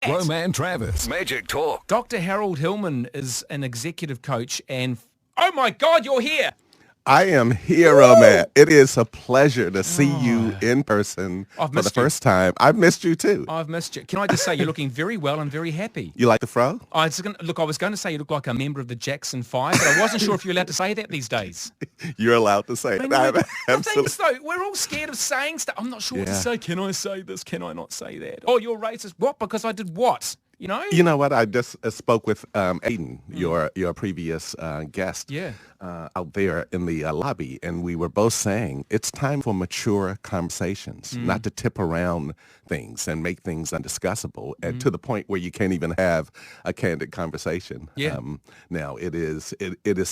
Roman Travers. Magic Talk. Dr. Harold Hillman is an executive coach and, oh my God, you're here. I am here, Roman. It is a pleasure to see you in person I've for missed the you. first time. I've missed you too. I've missed you. Can I just say you're looking very well and very happy? You like the fro? I was going to say you look like a member of the Jackson 5, but I wasn't sure if you're allowed to say that these days. You're allowed to say it. The Absolutely. things, though, we're all scared of saying stuff. I'm not sure what to say. Can I say this? Can I not say that? Oh, you're racist. What? Because I did what? You know? You know what? I just spoke with Aiden, your previous guest, out there in the lobby, and we were both saying it's time for mature conversations, not to tip around things and make things undiscussable, and to the point where you can't even have a candid conversation. Yeah. Now it is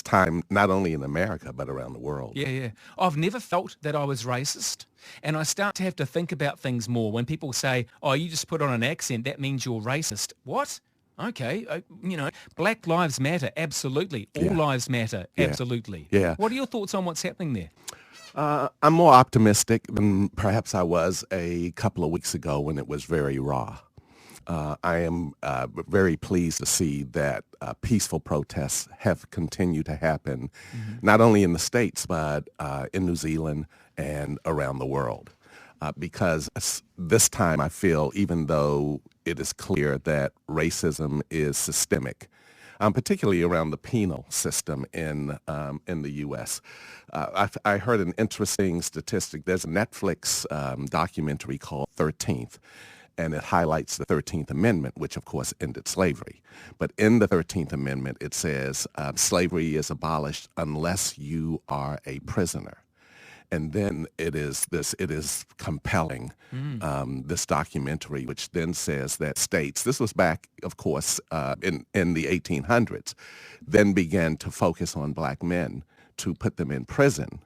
time not only in America but around the world. Yeah. I've never felt that I was racist. And I start to have to think about things more. When people say, oh, you just put on an accent, that means you're racist. What? Okay. Black lives matter. Absolutely. All lives matter. Absolutely. Yeah. What are your thoughts on what's happening there? I'm more optimistic than perhaps I was a couple of weeks ago when it was very raw. I am very pleased to see that peaceful protests have continued to happen, not only in the States, but in New Zealand and around the world. Because this time I feel, even though it is clear that racism is systemic, particularly around the penal system in the U.S. I heard an interesting statistic. There's a Netflix documentary called 13th, and it highlights the 13th Amendment, which, of course, ended slavery. But in the 13th Amendment, it says slavery is abolished unless you are a prisoner. And then it is compelling, this documentary, which then says that states, this was back, of course, in the 1800s, then began to focus on black men to put them in prison,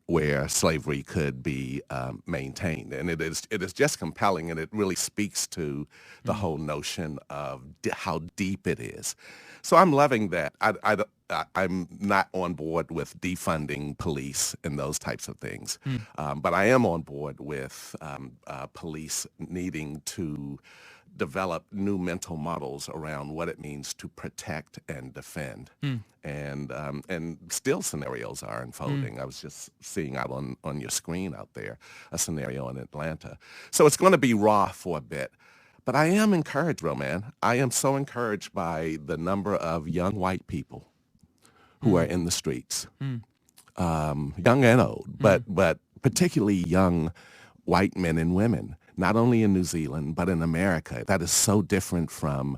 where slavery could be maintained. And it is just compelling, and it really speaks to the whole notion of how deep it is. So I'm loving that. I'm not on board with defunding police and those types of things, but I am on board with police needing to develop new mental models around what it means to protect and defend. And still scenarios are unfolding. I was just seeing out on your screen out there a scenario in Atlanta. So it's going to be raw for a bit. But I am encouraged, Roman. I am so encouraged by the number of young white people who are in the streets, young and old, but particularly young white men and women, not only in New Zealand, but in America. That is so different from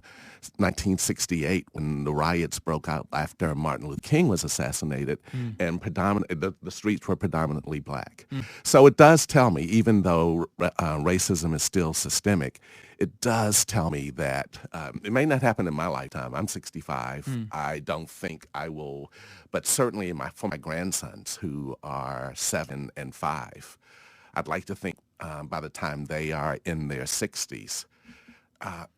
1968 when the riots broke out after Martin Luther King was assassinated, and the streets were predominantly black. So it does tell me, even though racism is still systemic, it does tell me that it may not happen in my lifetime. I'm 65. I don't think I will, but certainly for my grandsons who are 7 and 5, I'd like to think by the time they are in their 60s,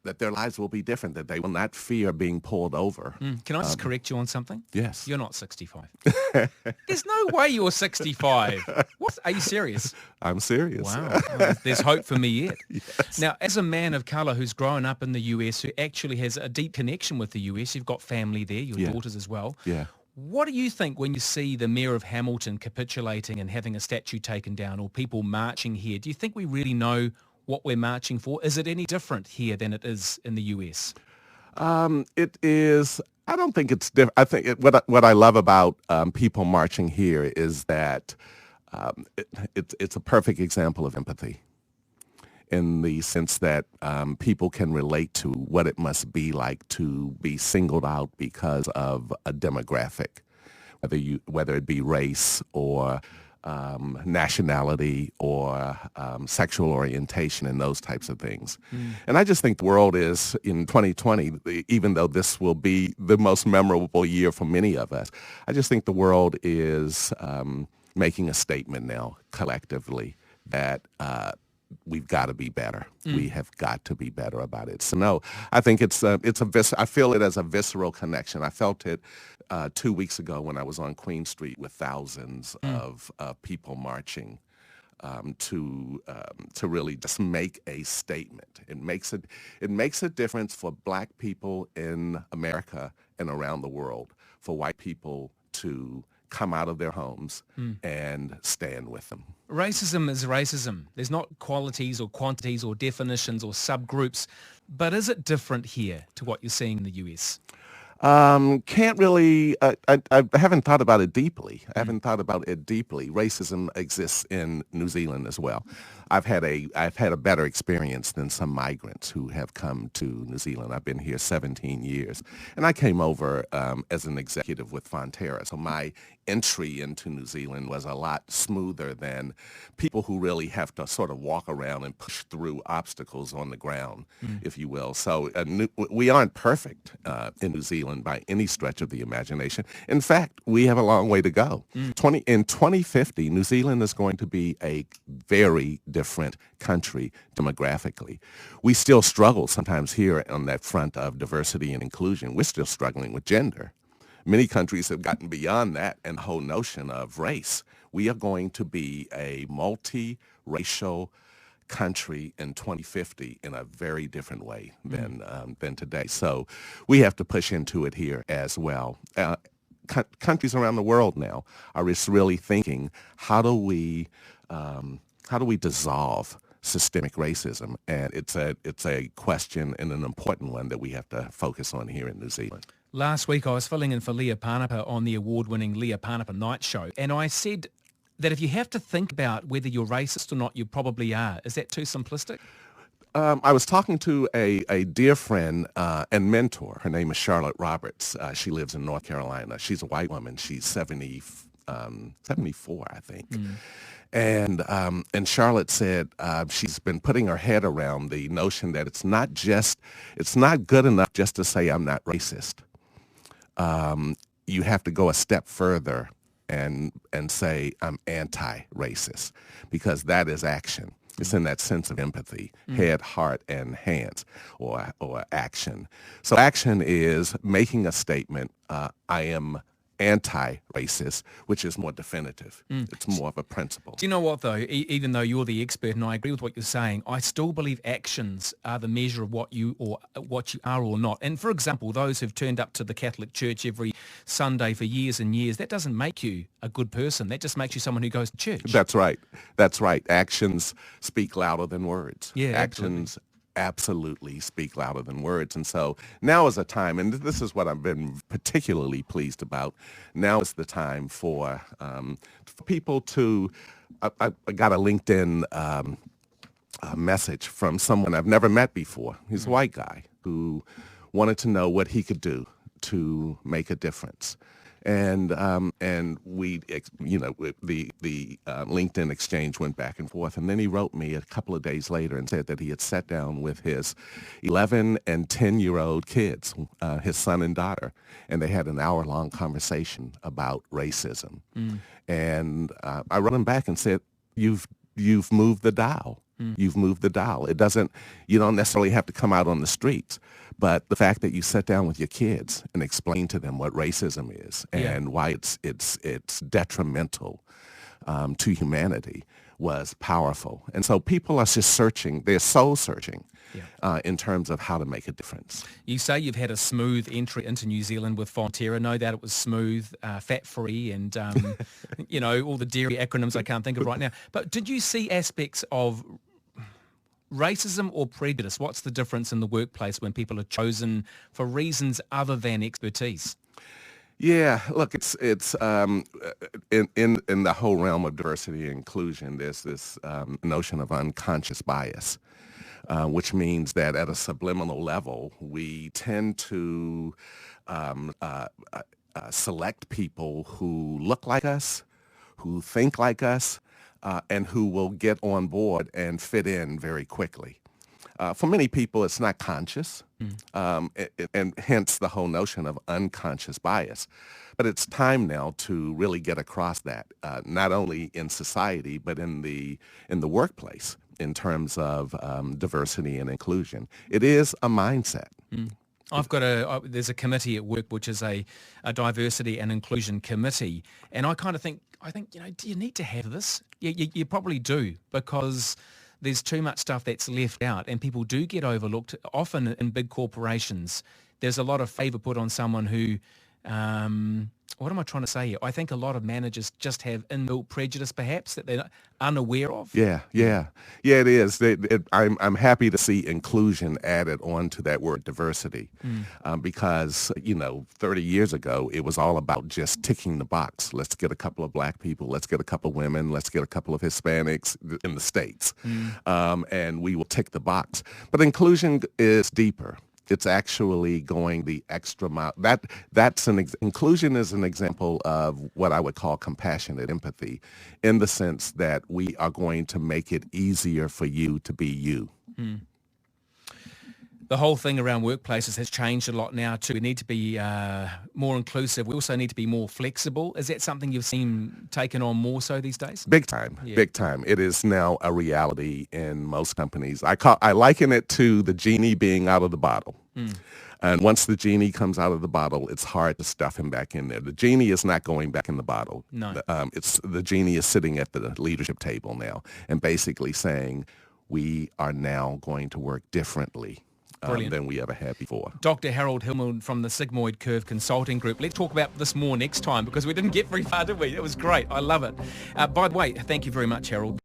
that their lives will be different, that they will not fear being pulled over. Can I just correct you on something? Yes. You're not 65. There's no way you're 65. What? Are you serious? I'm serious. Wow. Well, there's hope for me yet. Yes. Now, as a man of colour who's grown up in the US, who actually has a deep connection with the US, you've got family there, your daughters as well. Yeah. What do you think when you see the Mayor of Hamilton capitulating and having a statue taken down, or people marching here? Do you think we really know what we're marching for? Is it any different here than it is in the US? It is. I don't think it's different. I think what I love about people marching here is that it's a perfect example of empathy, in the sense that people can relate to what it must be like to be singled out because of a demographic, whether it be race or nationality or sexual orientation and those types of things. And I just think the world is, in 2020, even though this will be the most memorable year for many of us, I just think the world is making a statement now collectively that we've got to be better. We have got to be better about it. So no, I think I feel it as a visceral connection. I felt it 2 weeks ago when I was on Queen Street with thousands of people marching to really just make a statement. It makes a difference for black people in America and around the world, for white people to come out of their homes and stand with them. Racism is racism. There's not qualities or quantities or definitions or subgroups, but is it different here to what you're seeing in the US? Can't really, I haven't thought about it deeply. I haven't thought about it deeply. Racism exists in New Zealand as well. I've had a better experience than some migrants who have come to New Zealand. I've been here 17 years, and I came over as an executive with Fonterra. So my entry into New Zealand was a lot smoother than people who really have to sort of walk around and push through obstacles on the ground, if you will. So we aren't perfect in New Zealand by any stretch of the imagination. In fact, we have a long way to go. In 2050, New Zealand is going to be a very different country demographically. We still struggle sometimes here on that front of diversity and inclusion. We're still struggling with gender. Many countries have gotten beyond that and the whole notion of race. We are going to be a multi-racial country in 2050 in a very different way than today. So we have to push into it here as well. Countries around the world now are just really thinking, how do we dissolve systemic racism? And it's a question and an important one that we have to focus on here in New Zealand. Last week I was filling in for Leah Parnapa on the award-winning Leah Parnapa Night Show, and I said that if you have to think about whether you're racist or not, you probably are. Is that too simplistic? I was talking to a dear friend and mentor. Her name is Charlotte Roberts. She lives in North Carolina. She's a white woman. She's 74, I think. And Charlotte said she's been putting her head around the notion that it's not good enough just to say I'm not racist. You have to go a step further and say I'm anti-racist, because that is action. It's in that sense of empathy, head, heart, and hands, or action. So action is making a statement, I am anti-racist, which is more definitive. It's more of a principle. Do you know what, though? Even though you're the expert, and I agree with what you're saying, I still believe actions are the measure of what you are or not. And for example, those who've turned up to the Catholic Church every Sunday for years and years, that doesn't make you a good person. That just makes you someone who goes to church. That's right. That's right. Actions speak louder than words. Yeah, actions absolutely speak louder than words. And so now is a time, and this is what I've been particularly pleased about, now is the time for people to, I got a LinkedIn message from someone I've never met before. He's a white guy who wanted to know what he could do to make a difference. And we, the LinkedIn exchange went back and forth. And then he wrote me a couple of days later and said that he had sat down with his 11 and 10-year-old kids, his son and daughter, and they had an hour-long conversation about racism. And I wrote him back and said, you've moved the dial. You've moved the dial. You don't necessarily have to come out on the streets, but the fact that you sat down with your kids and explained to them what racism is and why it's detrimental to humanity was powerful. And so people are just searching, they're soul searching in terms of how to make a difference. You say you've had a smooth entry into New Zealand with Fonterra. No doubt it was smooth, fat-free, and all the dairy acronyms I can't think of right now. But did you see aspects of racism or prejudice? What's the difference in the workplace when people are chosen for reasons other than expertise? Yeah, look, it's in the whole realm of diversity and inclusion, there's this notion of unconscious bias, which means that at a subliminal level, we tend to select people who look like us, who think like us, and who will get on board and fit in very quickly. For many people, it's not conscious, and hence the whole notion of unconscious bias. But it's time now to really get across that, not only in society, but in the workplace in terms of diversity and inclusion. It is a mindset. There's a committee at work which is a diversity and inclusion committee, and I think, do you need to have this? You probably do, because there's too much stuff that's left out, and people do get overlooked. Often in big corporations, there's a lot of favour put on someone who, what am I trying to say here? I think a lot of managers just have inbuilt prejudice, perhaps, that they're unaware of. Yeah, it is. I'm happy to see inclusion added onto that word diversity, because 30 years ago it was all about just ticking the box. Let's get a couple of black people. Let's get a couple of women. Let's get a couple of Hispanics in the States, and we will tick the box. But inclusion is deeper. It's actually going the extra mile. Inclusion is an example of what I would call compassionate empathy, in the sense that we are going to make it easier for you to be you. The whole thing around workplaces has changed a lot now too. We need to be more inclusive. We also need to be more flexible. Is that something you've seen taken on more so these days? Big time, big time. It is now a reality in most companies. I liken it to the genie being out of the bottle. And once the genie comes out of the bottle, it's hard to stuff him back in there. The genie is not going back in the bottle. No. The genie is sitting at the leadership table now and basically saying, we are now going to work differently than we ever had before. Dr. Harold Hillman from the Sigmoid Curve Consulting Group. Let's talk about this more next time, because we didn't get very far, did we? It was great. I love it. By the way, thank you very much, Harold.